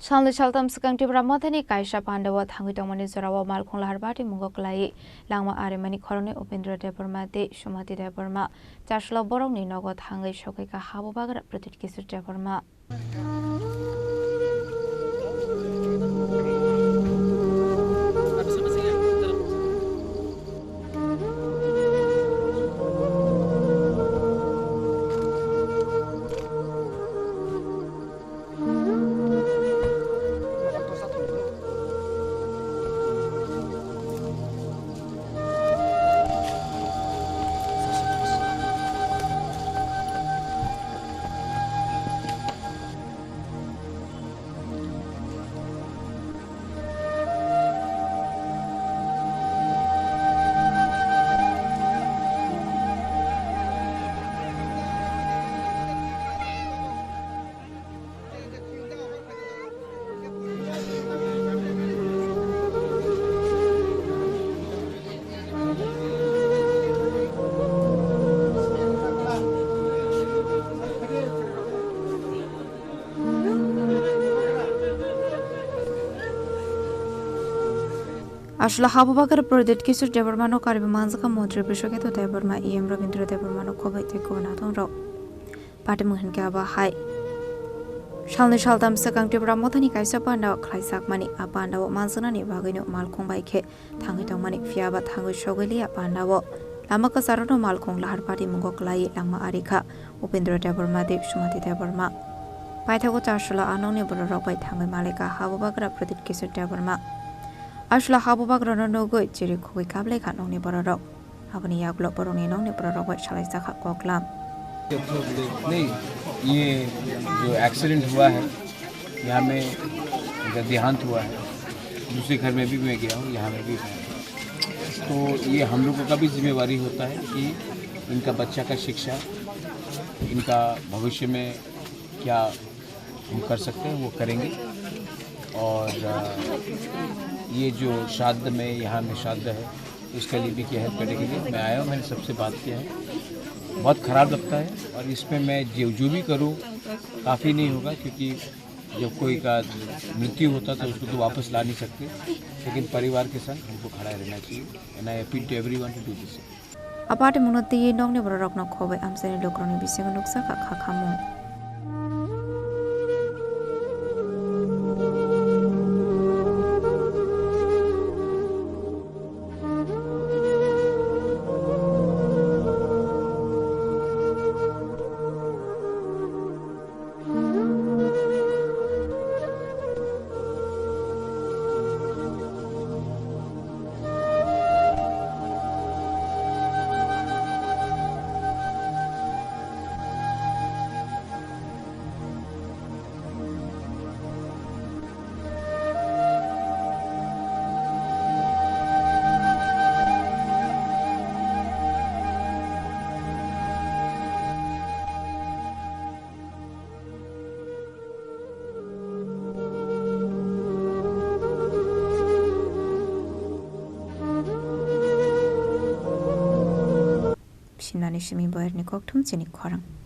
Salnwi Saltham Swkang Tipra Mothani Kaisa Pandao Thwinai Tongmani Jorao Malkhung Lahar Patimungo Kwlaiwi Langma Arimani Khoroknwi Upendra Debbarma Sumati Debbarma Chasalo Bohrok Nogo Thangwi Sogwikha Bubagra Pradyot Kishore Debbarma Ashla Bubagra Pradyot Kishore Debbarma no Karimanzaka Montri Bishoketo Debbarma Rabindra Debbarma no Khobeteko Natonro Patimungo Kwlaiwi Hai Salnwi Saltham Swkang Tipra Mothani Kaisa Pandao Khaisakmani Pandao Manzanani Bagino Malkhung Baikhe Thwinai Tongmani Fiaba Thwinai Sogwikha Pandao Lama Kasarano Malkhung Lahar Patimungo Kwlaiwi Langma Arikha Upendra Debbarma Sumati Debbarma Paithago Chasalo Anoni Bohrok by Thwinai malaikha Bubagra Pradyot Kishore Debbarma Ashla Bubagra Nogo Thangwi Sogwikha Nongni Bohrok Abani Yaglo Boroni Nongni Bohrok by Chalaisakha Koklam नहीं ये जो accident हुआ है यहाँ में इनका देहांत हुआ है दूसरे घर में भी मैं गया हूँ यहाँ में भी तो ये हम लोगों का भी जिम्मेवारी होता है कि इनका बच्चा का शिक्षा इनका भविष्य में क्या हम कर सकते हैं वो करेंगे और ये जो श्राद्ध में यहाँ में श्राद्ध है इसके लिए भी क्या हेल्प करने के लिए मैं आया हूँ मैंने सबसे बात किया है बहुत ख़राब लगता है और इसमें मैं जो भी करूं काफ़ी नहीं होगा क्योंकि जब कोई का मृत्यु होता तो उसको तो वापस ला नहीं सकते लेकिन परिवार के संग हमको खड़ा रहना चाहिए and I appeal to everyone to do this Aparte Mothani Nongni Bohrok no Khobe Amseni Lokroni Bisingo Nuksaka Khakhamu Chini Khorang